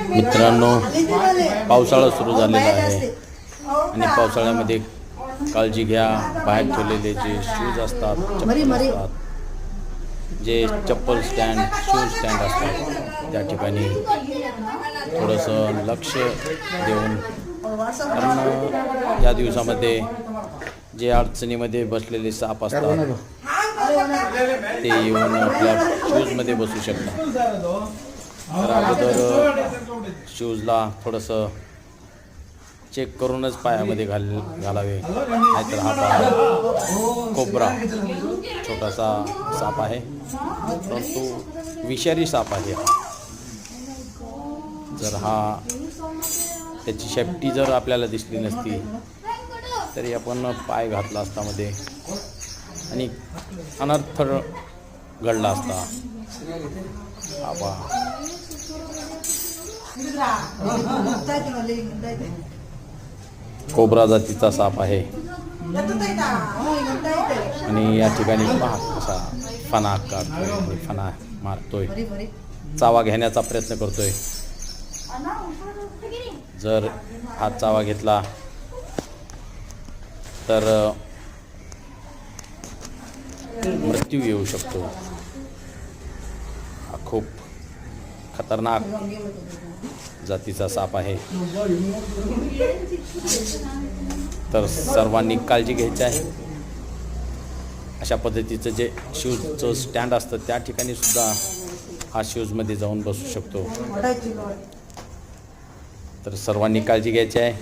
मित्रांनो, पावसाळा सुरू झालेला आहे आणि पावसाळ्यामध्ये काळजी घ्या. बाहेर ठेवलेले जे शूज असतात, चप्पल असतात, जे चप्पल स्टँड, शूज स्टँड असतात, त्या ठिकाणी थोडंसं लक्ष देऊन, कारण या दिवसामध्ये जे अडचणीमध्ये बसलेले साप असतात ते येऊन आपल्या शूजमध्ये बसू शकतात. तर अगोदर शूजला थोडंसं चेक करूनच पायामध्ये घालावे. नाहीतर हा पहा, कोब्रा छोटासा साप आहे, परंतु विषारी साप आहे. जर त्याची शेपटी जर आपल्याला दिसली नसती तरी आपण पाय घातला असता मध्ये आणि अनर्थ घडला असता. हा पहा, कोब्रा जातीचा साप आहे आणि या ठिकाणी पहा कसा फणा काढतोय, फणा मारतोय, चावा घेण्याचा प्रयत्न करतोय. जर हा चावा घेतला तर मृत्यू येऊ शकतो. हा खूप खतरनाक जातीचा साप आहे. तर सर्वांनी काळजी घ्यायची आहे. अशा पद्धतीचं जे शूजचं स्टँड असतं त्या ठिकाणी सुद्धा हा शूजमध्ये जाऊन बसू शकतो. तर सर्वांनी काळजी घ्यायची आहे.